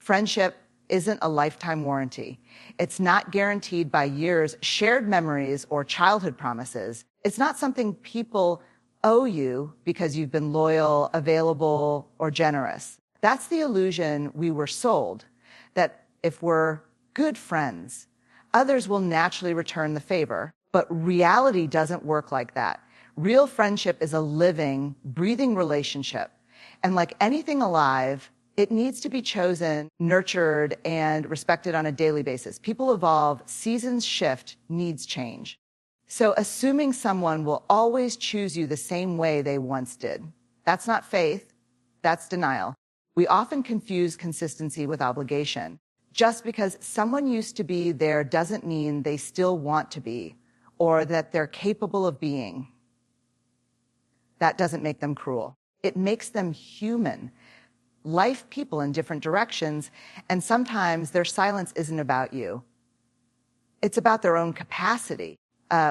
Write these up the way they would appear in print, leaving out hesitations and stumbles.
Friendship isn't a lifetime warranty. It's not guaranteed by years, shared memories, or childhood promises. It's not something people owe you because you've been loyal, available, or generous. That's the illusion we were sold, that if we're good friends, others will naturally return the favor. But reality doesn't work like that. Real friendship is a living, breathing relationship. And like anything alive, it needs to be chosen, nurtured, and respected on a daily basis. People evolve, seasons shift, needs change. So assuming someone will always choose you the same way they once did, that's not faith, that's denial. We often confuse consistency with obligation. Just because someone used to be there doesn't mean they still want to be, or that they're capable of being. That doesn't make them cruel. It makes them human. Life people in different directions, and sometimes their silence isn't about you. It's about their own capacity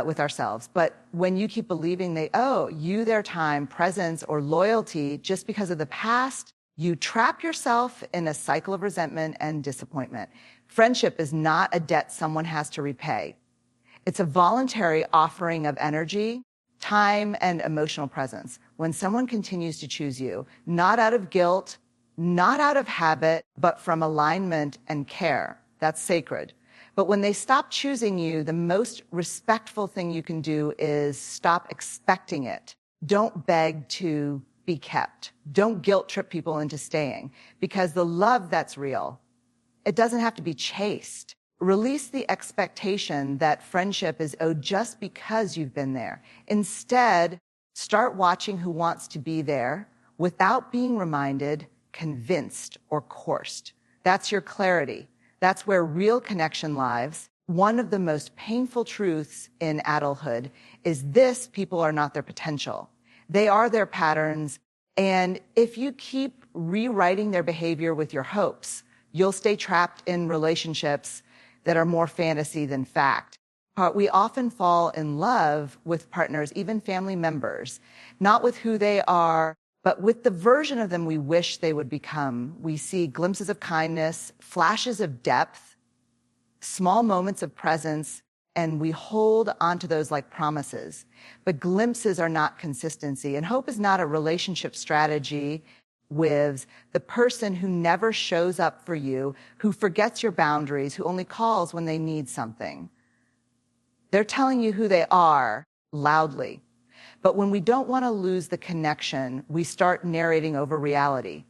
with ourselves. But when you keep believing they owe you their time, presence, or loyalty just because of the past, you trap yourself in a cycle of resentment and disappointment. Friendship is not a debt someone has to repay. It's a voluntary offering of energy, time, and emotional presence. When someone continues to choose you, not out of guilt, not out of habit, but from alignment and care, that's sacred. But when they stop choosing you, the most respectful thing you can do is stop expecting it. Don't beg to be kept. Don't guilt trip people into staying, because the love that's real, it doesn't have to be chased. Release the expectation that friendship is owed just because you've been there. Instead, start watching who wants to be there without being reminded, convinced, or coerced. That's your clarity. That's where real connection lives. One of the most painful truths in adulthood is this: people are not their potential. They are their patterns. And if you keep rewriting their behavior with your hopes, you'll stay trapped in relationships that are more fantasy than fact. We often fall in love with partners, even family members, not with who they are, but with the version of them we wish they would become. We see glimpses of kindness, flashes of depth, small moments of presence, and we hold onto those like promises. But glimpses are not consistency, and hope is not a relationship strategy with the person who never shows up for you, who forgets your boundaries, who only calls when they need something. They're telling you who they are loudly. But when we don't want to lose the connection, we start narrating over reality.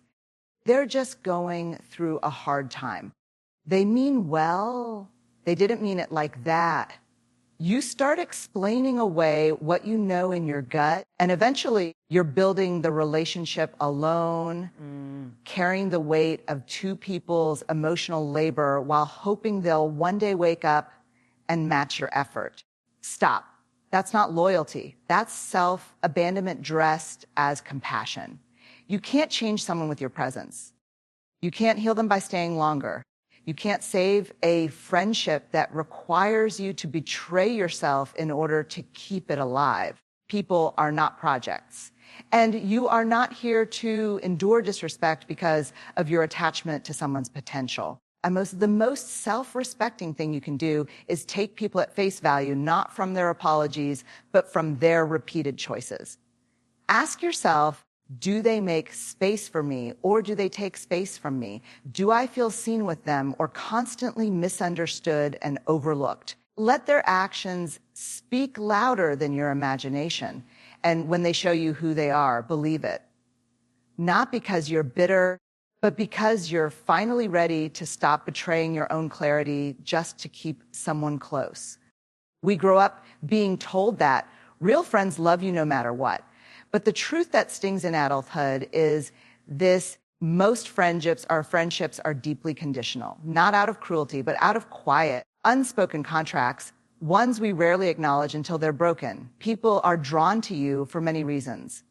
They're just going through a hard time. They mean well. They didn't mean it like that. You start explaining away what you know in your gut, and eventually you're building the relationship alone, carrying the weight of two people's emotional labor while hoping they'll one day wake up and match your effort. Stop. That's not loyalty. That's self-abandonment dressed as compassion. You can't change someone with your presence. You can't heal them by staying longer. You can't save a friendship that requires you to betray yourself in order to keep it alive. People are not projects. And you are not here to endure disrespect because of your attachment to someone's potential. The most self-respecting thing you can do is take people at face value, not from their apologies, but from their repeated choices. Ask yourself, do they make space for me, or do they take space from me? Do I feel seen with them, or constantly misunderstood and overlooked? Let their actions speak louder than your imagination. And when they show you who they are, believe it. Not because you're bitter, but because you're finally ready to stop betraying your own clarity just to keep someone close. We grow up being told that real friends love you no matter what. But the truth that stings in adulthood is this: most friendships are deeply conditional, not out of cruelty, but out of quiet, unspoken contracts, ones we rarely acknowledge until they're broken. People are drawn to you for many reasons.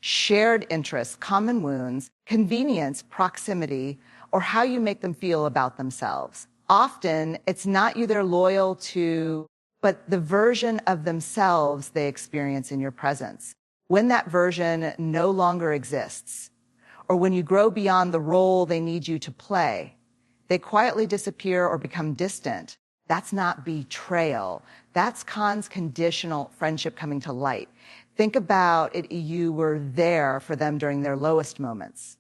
Shared interests, common wounds, convenience, proximity, or how you make them feel about themselves. Often, it's not you they're loyal to, but the version of themselves they experience in your presence. When that version no longer exists, or when you grow beyond the role they need you to play. They quietly disappear or become distant. That's not betrayal. That's Khan's conditional friendship coming to light. Think about it. You were there for them during their lowest moments.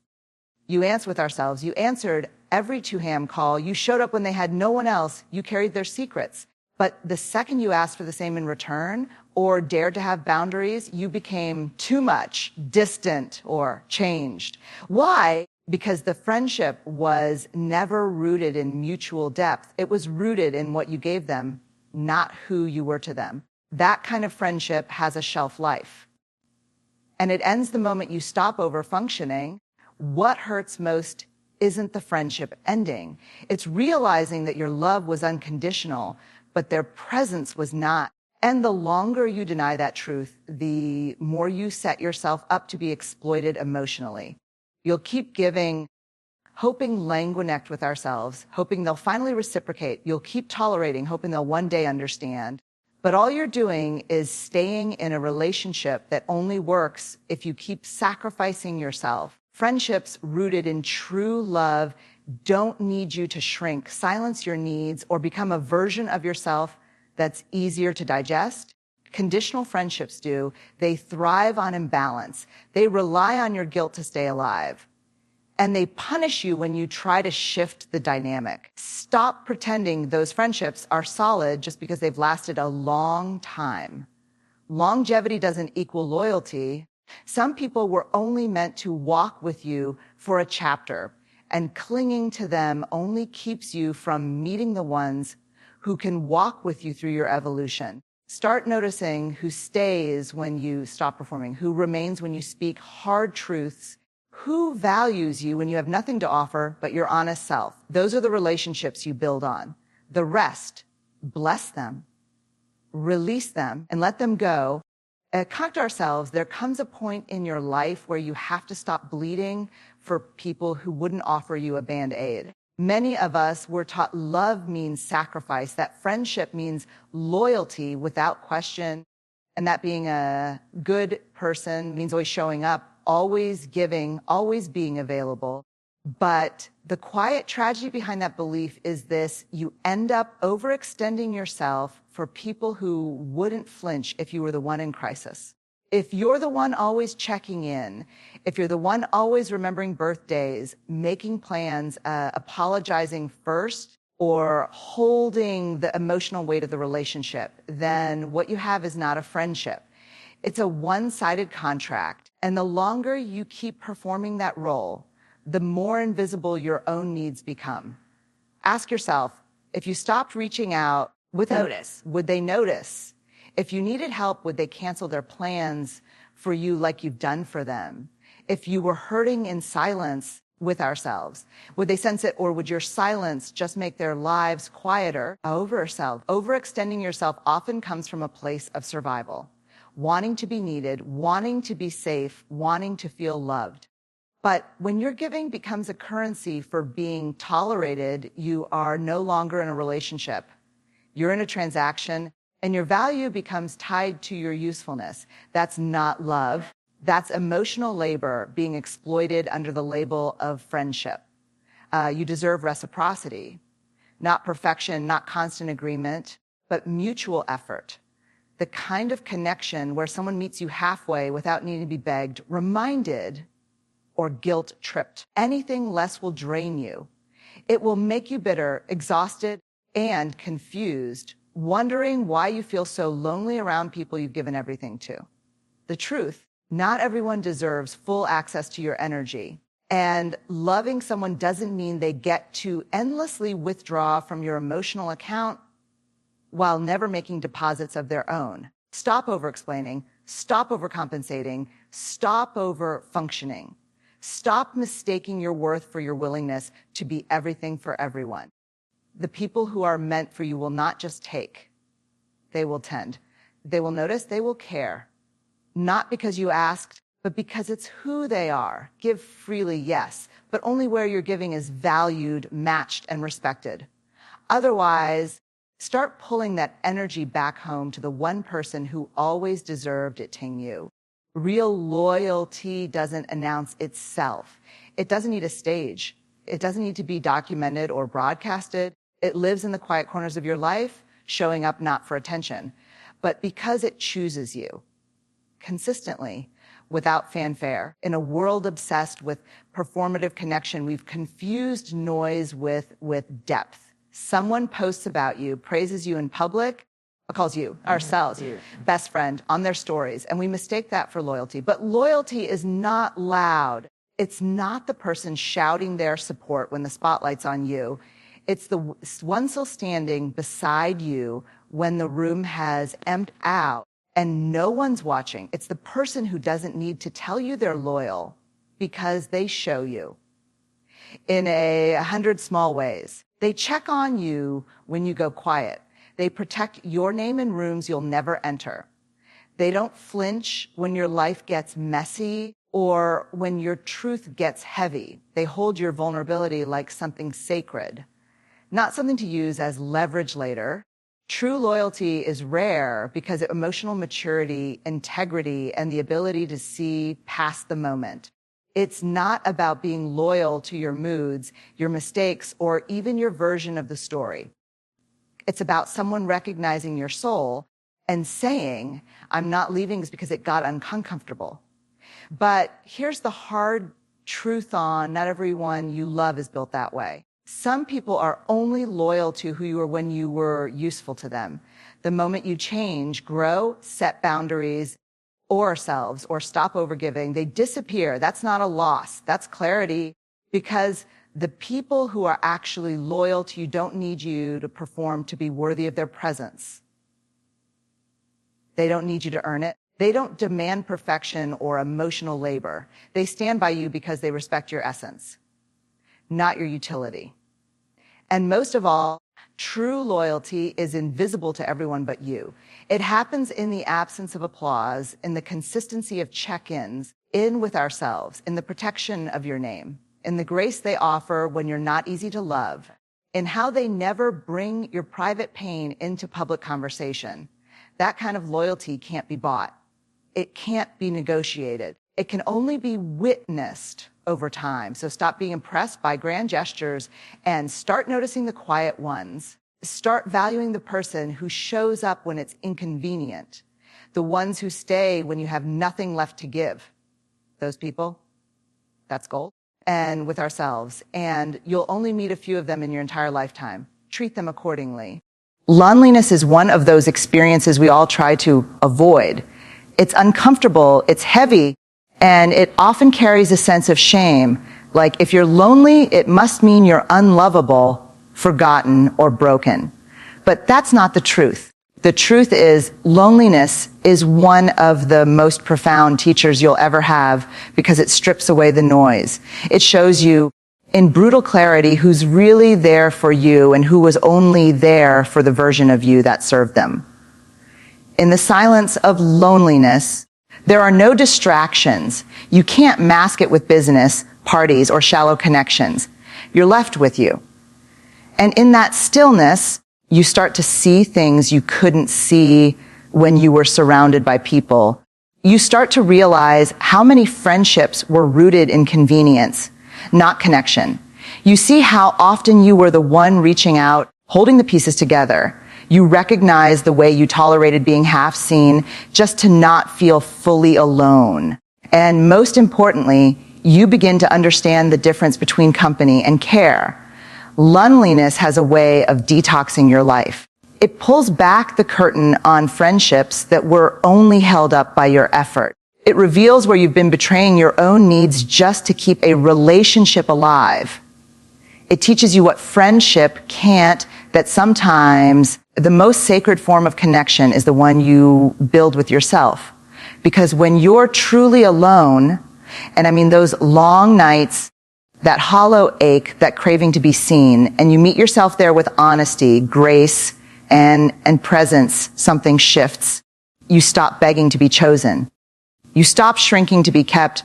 You answered every two-ham call. You showed up when they had no one else. You carried their secrets. But the second you asked for the same in return or dared to have boundaries, you became too much, distant, or changed. Why? Because the friendship was never rooted in mutual depth. It was rooted in what you gave them, not who you were to them. That kind of friendship has a shelf life. And it ends the moment you stop over-functioning. What hurts most isn't the friendship ending. It's realizing that your love was unconditional, but their presence was not. And the longer you deny that truth, the more you set yourself up to be exploited emotionally. You'll keep giving, hoping languinect with ourselves, hoping they'll finally reciprocate. You'll keep tolerating, hoping they'll one day understand. But all you're doing is staying in a relationship that only works if you keep sacrificing yourself. Friendships rooted in true love don't need you to shrink, silence your needs, or become a version of yourself that's easier to digest. Conditional friendships do. They thrive on imbalance. They rely on your guilt to stay alive. And they punish you when you try to shift the dynamic. Stop pretending those friendships are solid just because they've lasted a long time. Longevity doesn't equal loyalty. Some people were only meant to walk with you for a chapter, and clinging to them only keeps you from meeting the ones who can walk with you through your evolution. Start noticing who stays when you stop performing, who remains when you speak hard truths, who values you when you have nothing to offer but your honest self. Those are the relationships you build on. The rest, bless them, release them, and let them go. Correct ourselves, there comes a point in your life where you have to stop bleeding for people who wouldn't offer you a Band-Aid. Many of us were taught love means sacrifice, that friendship means loyalty without question, and that being a good person means always showing up, always giving, always being available. But the quiet tragedy behind that belief is this: you end up overextending yourself for people who wouldn't flinch if you were the one in crisis. If you're the one always checking in, if you're the one always remembering birthdays, making plans, apologizing first, or holding the emotional weight of the relationship, then what you have is not a friendship. It's a one-sided contract. And the longer you keep performing that role, the more invisible your own needs become. Ask yourself, if you stopped reaching out, would they notice? If you needed help, would they cancel their plans for you like you've done for them? If you were hurting in silence with ourselves, would they sense it, or would your silence just make their lives quieter? Overextending yourself often comes from a place of survival, wanting to be needed, wanting to be safe, wanting to feel loved. But when your giving becomes a currency for being tolerated, you are no longer in a relationship. You're in a transaction, and your value becomes tied to your usefulness. That's not love. That's emotional labor being exploited under the label of friendship. You deserve reciprocity, not perfection, not constant agreement, but mutual effort. The kind of connection where someone meets you halfway without needing to be begged, reminded, or guilt-tripped. Anything less will drain you. It will make you bitter, exhausted, and confused, wondering why you feel so lonely around people you've given everything to. The truth, not everyone deserves full access to your energy. And loving someone doesn't mean they get to endlessly withdraw from your emotional account while never making deposits of their own. Stop over-explaining, stop overcompensating, stop over-functioning. Stop mistaking your worth for your willingness to be everything for everyone. The people who are meant for you will not just take, they will tend. They will notice, they will care. Not because you asked, but because it's who they are. Give freely, yes, but only where your giving is valued, matched, and respected. Otherwise, start pulling that energy back home to the one person who always deserved it, Ting you. Real loyalty doesn't announce itself. It doesn't need a stage. It doesn't need to be documented or broadcasted. It lives in the quiet corners of your life, showing up not for attention, but because it chooses you consistently, without fanfare. In a world obsessed with performative connection, we've confused noise with depth. Someone posts about you, praises you in public, calls you, ourselves, best friend, on their stories, and we mistake that for loyalty. But loyalty is not loud. It's not the person shouting their support when the spotlight's on you. It's the one still standing beside you when the room has emptied out and no one's watching. It's the person who doesn't need to tell you they're loyal because they show you in 100 small ways. They check on you when you go quiet. They protect your name in rooms you'll never enter. They don't flinch when your life gets messy or when your truth gets heavy. They hold your vulnerability like something sacred, not something to use as leverage later. True loyalty is rare because of emotional maturity, integrity, and the ability to see past the moment. It's not about being loyal to your moods, your mistakes, or even your version of the story. It's about someone recognizing your soul and saying, I'm not leaving this because it got uncomfortable. But here's the hard truth on not everyone you love is built that way. Some people are only loyal to who you were when you were useful to them. The moment you change, grow, set boundaries, or ourselves, or stop overgiving, they disappear. That's not a loss. That's clarity, because the people who are actually loyal to you don't need you to perform to be worthy of their presence. They don't need you to earn it. They don't demand perfection or emotional labor. They stand by you because they respect your essence, not your utility. And most of all, true loyalty is invisible to everyone but you. It happens in the absence of applause, in the consistency of check-ins, in with ourselves, in the protection of your name, in the grace they offer when you're not easy to love, in how they never bring your private pain into public conversation. That kind of loyalty can't be bought. It can't be negotiated. It can only be witnessed over time. So stop being impressed by grand gestures and start noticing the quiet ones. Start valuing the person who shows up when it's inconvenient, the ones who stay when you have nothing left to give. Those people, that's gold. And with ourselves. And you'll only meet a few of them in your entire lifetime. Treat them accordingly. Loneliness is one of those experiences we all try to avoid. It's uncomfortable, it's heavy, and it often carries a sense of shame. Like, if you're lonely, it must mean you're unlovable, forgotten, or broken. But that's not the truth. The truth is, loneliness is one of the most profound teachers you'll ever have because it strips away the noise. It shows you in brutal clarity who's really there for you and who was only there for the version of you that served them. In the silence of loneliness, there are no distractions. You can't mask it with business, parties, or shallow connections. You're left with you. And in that stillness, you start to see things you couldn't see when you were surrounded by people. You start to realize how many friendships were rooted in convenience, not connection. You see how often you were the one reaching out, holding the pieces together. You recognize the way you tolerated being half seen just to not feel fully alone. And most importantly, you begin to understand the difference between company and care. Loneliness has a way of detoxing your life. It pulls back the curtain on friendships that were only held up by your effort. It reveals where you've been betraying your own needs just to keep a relationship alive. It teaches you what friendship can't, that sometimes the most sacred form of connection is the one you build with yourself. Because when you're truly alone, and I mean those long nights, that hollow ache, that craving to be seen, and you meet yourself there with honesty, grace, and presence, something shifts. You stop begging to be chosen. You stop shrinking to be kept.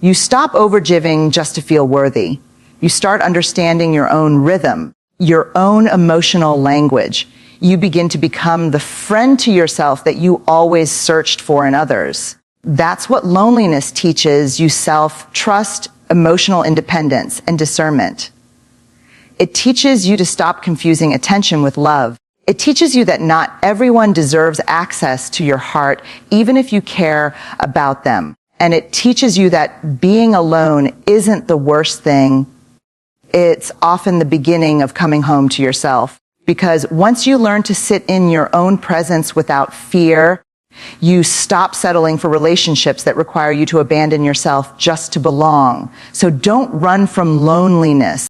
You stop overgiving just to feel worthy. You start understanding your own rhythm, your own emotional language. You begin to become the friend to yourself that you always searched for in others. That's what loneliness teaches you: self-trust, emotional independence, and discernment. It teaches you to stop confusing attention with love. It teaches you that not everyone deserves access to your heart, even if you care about them. And it teaches you that being alone isn't the worst thing. It's often the beginning of coming home to yourself. Because once you learn to sit in your own presence without fear, you stop settling for relationships that require you to abandon yourself just to belong. So don't run from loneliness.